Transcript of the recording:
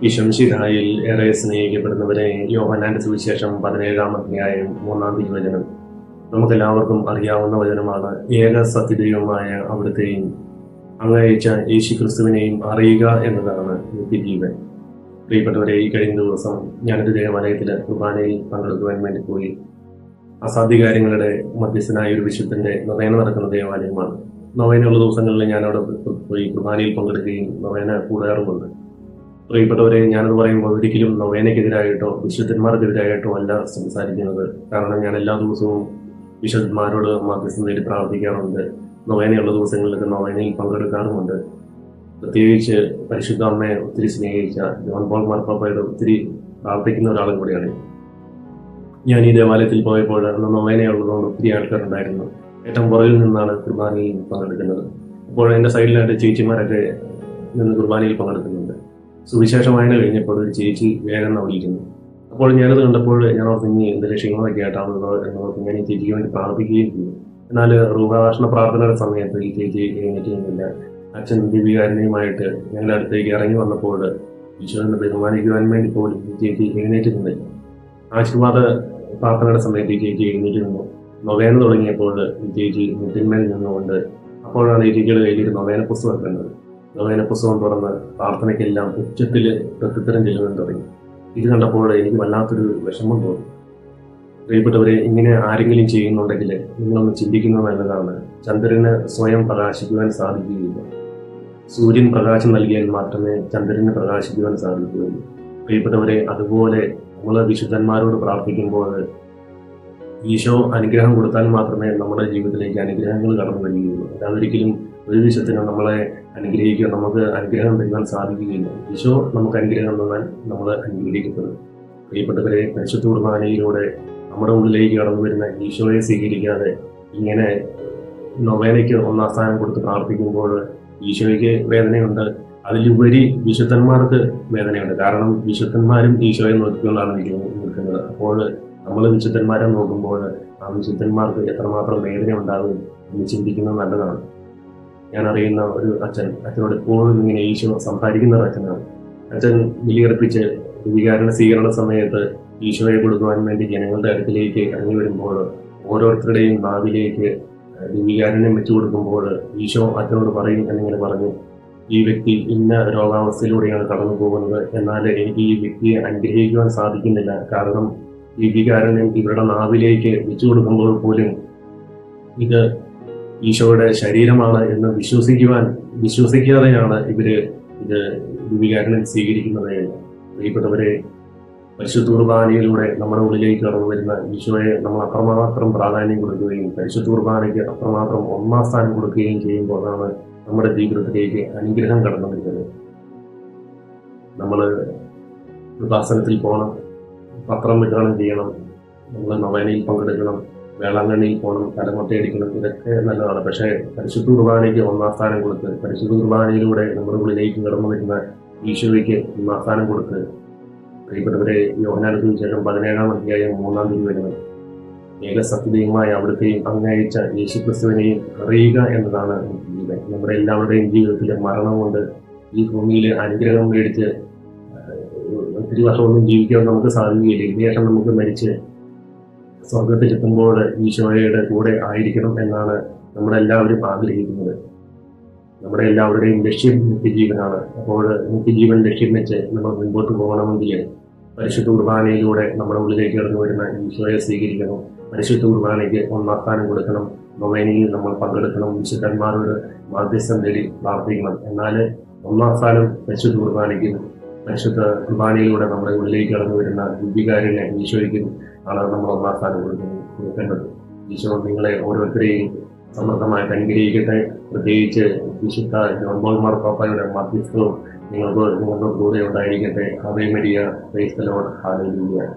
ഈശോമിശിഹായിൽ ഏറെ സ്നേഹിക്കപ്പെടുന്നവരെ, യോഹന്നാന്റെ സുവിശേഷം 17-ാം അധ്യായം 3-ാം തിരുവചനം നമുക്കെല്ലാവർക്കും അറിയാവുന്ന വചനമാണ്. ഏക സത്യദൈവമായ അവിടുത്തെയും അങ്ങയച്ച യേശുക്രിസ്തുവിനെയും അറിയുക എന്നതാണ് നിത്യജീവൻ. പ്രിയപ്പെട്ടവരെ, ഈ കഴിഞ്ഞ ദിവസം ഞാനൊരു ദേവാലയത്തിൽ കുർബാനയിൽ പങ്കെടുക്കുവാൻ വേണ്ടി പോയി. അസാധ്യ കാര്യങ്ങളുടെ മധ്യസ്ഥനായ ഒരു വിശുദ്ധന്റെ നൊവേന നടക്കുന്ന ദേവാലയമാണ്. നൊവേനയുള്ള ദിവസങ്ങളിൽ ഞാനവിടെ പോയി കുർബാനയിൽ പങ്കെടുക്കുകയും നൊവേന കൂടാറുമുണ്ട്. പ്രിയപ്പെട്ടവരെ, ഞാനത് പറയുമ്പോൾ ഒരിക്കലും നൊവേനയ്ക്കെതിരായിട്ടോ വിശുദ്ധന്മാർക്കെതിരായിട്ടോ അല്ല സംസാരിക്കുന്നത്. കാരണം ഞാൻ എല്ലാ ദിവസവും വിശുദ്ധന്മാരോട് മധ്യസ്ഥം നേടി പ്രാർത്ഥിക്കാറുണ്ട്. നൊവേനയുള്ള ദിവസങ്ങളിലൊക്കെ നൊവേനയിൽ പങ്കെടുക്കാറുമുണ്ട്. പ്രത്യേകിച്ച് പരിശുദ്ധ അമ്മയെ ഒത്തിരി സ്നേഹിച്ച ജോൺ പോൾ മാർപ്പാപ്പയോട് ഒത്തിരി പ്രാർത്ഥിക്കുന്ന ഒരാളും കൂടിയാണ്. ഞാൻ ഈ ദേവാലയത്തിൽ പോയപ്പോൾ അന്ന് നൊവേനയുള്ളതുകൊണ്ട് ഒത്തിരി ആൾക്കാരുണ്ടായിരുന്നു. ഏറ്റവും പുറകിൽ നിന്നാണ് കുർബാനയിൽ പങ്കെടുക്കുന്നത്. അപ്പോൾ എൻ്റെ സൈഡിലായിട്ട് ചേച്ചിമാരൊക്കെ നിന്ന് കുർബാനയിൽ പങ്കെടുക്കുന്നുണ്ട്. സുവിശേഷം വായന കഴിഞ്ഞപ്പോൾ ഒരു ചേച്ചി വേഗം ഓടിയിരുന്നു. അപ്പോൾ ഞാനത് കണ്ടപ്പോൾ ഞാൻ ഓർത്ത് ഇനി എന്തെങ്കിലും ക്ഷീണമൊക്കെ ആയിട്ടാണല്ലോ എന്നോർത്ത് ഞാൻ ഈ ചേച്ചിക്ക് വേണ്ടി പ്രാർത്ഥിക്കുകയും ചെയ്തു. എന്നാൽ റൂഹാഷണ പ്രാർത്ഥനയുടെ സമയത്ത് ഈ ചേച്ചി എഴുന്നേറ്റുന്നില്ല. അച്ഛൻ ദിവ്യകാരുണ്യമായിട്ട് ഞങ്ങളുടെ അടുത്തേക്ക് ഇറങ്ങി വന്നപ്പോൾ ഈശോനെ ബഹുമാനിക്കുവാൻ വേണ്ടി പോലും ഈ ചേച്ചി എഴുന്നേറ്റുന്നില്ല. ആശീർവാദ പ്രാർത്ഥനയുടെ സമയത്ത് ഈ ചേച്ചി എഴുന്നേറ്റ് നിന്നു. നൊവേന തുടങ്ങിയപ്പോൾ ഈ ചേച്ചി മുട്ടിന്മേൽ നിന്നുകൊണ്ട് അപ്പോഴാണ് ഈ ചേച്ചിയുടെ കയ്യിൽ ഒരു നൊവേന പുസ്തകം കണ്ടത്. നൊവേന പുസ്തകം തുറന്ന് പ്രാർത്ഥനയ്ക്കെല്ലാം ഉച്ചത്തിൽ പ്രത്യുത്തരം ചെല്ലുവാൻ തുടങ്ങി. ഇത് കണ്ടപ്പോൾ എനിക്ക് വല്ലാത്തൊരു വിഷമം തോന്നി. പ്രിയപ്പെട്ടവരെ, ഇങ്ങനെ ആരെങ്കിലും ചെയ്യുന്നുണ്ടെങ്കിൽ നിങ്ങളൊന്ന് ചിന്തിക്കുന്നത് നല്ലതാണ്. ചന്ദ്രന് സ്വയം പ്രകാശിക്കുവാൻ സാധിക്കുകയില്ല. സൂര്യൻ പ്രകാശം നൽകിയാൽ മാത്രമേ ചന്ദ്രന് പ്രകാശിക്കുവാൻ സാധിക്കുകയുള്ളൂ. പ്രിയപ്പെട്ടവരെ, അതുപോലെ നമ്മൾ വിശുദ്ധന്മാരോട് പ്രാർത്ഥിക്കുമ്പോൾ ഈശോ അനുഗ്രഹം കൊടുത്താൽ മാത്രമേ നമ്മുടെ ജീവിതത്തിലേക്ക് അനുഗ്രഹങ്ങൾ കടന്നു വരികയുള്ളൂ. അതൊരിക്കലും ഒരു വിശുദ്ധനും നമ്മളെ അനുഗ്രഹിക്കുക, നമുക്ക് അനുഗ്രഹം തരുവാൻ സാധിക്കുകയില്ല. ഈശോ നമുക്ക് അനുഗ്രഹം തന്നാൽ നമ്മൾ അനുഗ്രഹിക്കപ്പെടും. പ്രിയപ്പെട്ടവരെ, പരിശുദ്ധ കുർബാനയിലൂടെ നമ്മുടെ ഉള്ളിലേക്ക് കടന്നു വരുന്ന ഈശോയെ സ്വീകരിക്കാതെ ഇങ്ങനെ നൊവേനയ്ക്ക് ഒന്നാം സ്ഥാനം കൊടുത്ത് പ്രാർത്ഥിക്കുമ്പോൾ ഈശോയ്ക്ക് വേദനയുണ്ട്. അതിലുപരി വിശുദ്ധന്മാർക്ക് വേദനയുണ്ട്. കാരണം വിശുദ്ധന്മാരും ഈശോയെ നോക്കിക്കൊണ്ടാണ് നിൽക്കുന്നത്. അപ്പോൾ നമ്മൾ വിശുദ്ധന്മാരെ നോക്കുമ്പോൾ ആ വിശുദ്ധന്മാർക്ക് എത്രമാത്രം വേദന ഉണ്ടാകും എന്ന് ചിന്തിക്കുന്നത് നല്ലതാണ്. ഞാൻ അറിയുന്ന ഒരു അച്ഛനോട് എപ്പോഴും ഇങ്ങനെ ഈശോ സംസാരിക്കുന്ന ഒരു അച്ഛനാണ്. അച്ഛൻ ബലിയർപ്പിച്ച് വികാരണ സ്വീകരണ സമയത്ത് ഈശോയെ കൊടുക്കുവാൻ വേണ്ടി ജനങ്ങളുടെ അടുക്കിലേക്ക് ഇറങ്ങി വരുമ്പോൾ ഓരോരുത്തരുടെയും നാവിലേക്ക് വികാരണം വെച്ചു കൊടുക്കുമ്പോൾ ഈശോ അച്ഛനോട് പറയും എന്നിങ്ങനെ പറഞ്ഞു, ഈ വ്യക്തി ഇന്ന രോഗാവസ്ഥയിലൂടെയാണ് കടന്നു പോകുന്നത്, എന്നാൽ എനിക്ക് ഈ വ്യക്തിയെ അനുഗ്രഹിക്കുവാൻ സാധിക്കുന്നില്ല. കാരണം ഈ വികാരണം ഇവരുടെ നാവിലേക്ക് വെച്ചു കൊടുക്കുമ്പോൾ പോലും ഇത് ഈശോയുടെ ശരീരമാണ് എന്ന് വിശ്വസിക്കാതെയാണ് ഇവര് ഇത് വികാരണം സ്വീകരിക്കുന്നത്. പ്രിയപ്പെട്ടവരെ, പരിശുദ്ധ കുർബാനയിലൂടെ നമ്മുടെ ഉള്ളിലേക്ക് കടന്നു വരുന്ന ഈശോയെ നമ്മൾ അത്രമാത്രം പ്രാധാന്യം കൊടുക്കുകയും പരിശുദ്ധ കുർബാനയ്ക്ക് അത്രമാത്രം ഒന്നാം സ്ഥാനം കൊടുക്കുകയും ചെയ്യുമ്പോഴാണ് നമ്മുടെ ജീവിതത്തിലേക്ക് അനുഗ്രഹം കടന്നു വരുന്നത്. നമ്മൾ കൃപാസനത്തിൽ പോകണം, പത്രം വിതരണം ചെയ്യണം, നമ്മൾ നൊവേനയിൽ പങ്കെടുക്കണം, വേളാങ്കണ്ണിയിൽ പോകണം, തലമുട്ടയടിക്കണം, ഇതൊക്കെ നല്ലതാണ്. പക്ഷേ പരിശുദ്ധ കുർബാനയ്ക്ക് ഒന്നാം സ്ഥാനം കൊടുത്ത് പരിശുദ്ധ കുർബാനയിലൂടെ നമ്മുടെ ഉള്ളിലേക്ക് കടന്നു വരുന്ന ഈശോയ്ക്ക് ഒന്നാം സ്ഥാനം കൊടുത്ത് പ്രിയപ്പെട്ടവരെ, യോഹന്നാന്റെ സുവിശേഷം 17-ാം അധ്യായം 3-ാം തിരുവചനം ഏക സത്യദൈവമായ അവിടുത്തെയും അങ്ങയച്ച യേശുക്രിസ്തുവിനെയും അറിയുക എന്നതാണ് ജീവിതം. നമ്മുടെ എല്ലാവരുടെയും ജീവിതത്തിലെ മരണം കൊണ്ട് ഈ ഭൂമിയിൽ അനുഗ്രഹം മേടിച്ച് ഒത്തിരി വർഷമൊന്നും ജീവിക്കാൻ നമുക്ക് സാധിക്കുകയില്ല. ഇതിനുശേഷം നമുക്ക് മരിച്ച് സ്വർഗത്തിലെത്തുമ്പോൾ ഈശോയുടെ കൂടെ ആയിരിക്കണം എന്നാണ് നമ്മളെല്ലാവരും ആഗ്രഹിക്കുന്നത്. നമ്മുടെ എല്ലാവരുടെയും ലക്ഷ്യം നിത്യജീവനാണ്. അപ്പോൾ നിത്യജീവൻ ലക്ഷ്യം വെച്ച് നമ്മൾ മുൻപോട്ട് പോകണമെങ്കിൽ പരിശുദ്ധ കുർബാനയിലൂടെ നമ്മുടെ ഉള്ളിലേക്ക് കടന്നു വരുന്ന ഈശോയെ സ്വീകരിക്കണം. പരിശുദ്ധ കുർബാനയ്ക്ക് ഒന്നാം സ്ഥാനം കൊടുക്കണം. നൊവേനയിൽ നമ്മൾ പങ്കെടുക്കണം. വിശുദ്ധന്മാരോട് മാധ്യസ്ഥം തേടി പ്രാർത്ഥിക്കണം. എന്നാൽ ഒന്നാം സ്ഥാനം പരിശുദ്ധ കുർബാനയ്ക്കും പരിശുദ്ധ കുർബാനയിലൂടെ നമ്മുടെ ഉള്ളിലേക്ക് കടന്നു വരുന്ന ദിവ്യകാരുണ്യ ഈശോയ്ക്കും ആണ് നമ്മൾ ഒന്നാം സ്ഥാനം കൊടുക്കേണ്ടത്. ഈശോ നിങ്ങളെ ഓരോരുത്തരെയും സമൃദ്ധമായിട്ട് അനുഗ്രഹിക്കട്ടെ. പ്രത്യേകിച്ച് വിശുദ്ധ ജോൺ പോൾ മാർപ്പാപ്പയുടെ മധ്യസ്ഥവും നിങ്ങളുടെ കൂടെ ഉണ്ടായിരിക്കട്ടെ. Ave Maria, praise the Lord, hallelujah.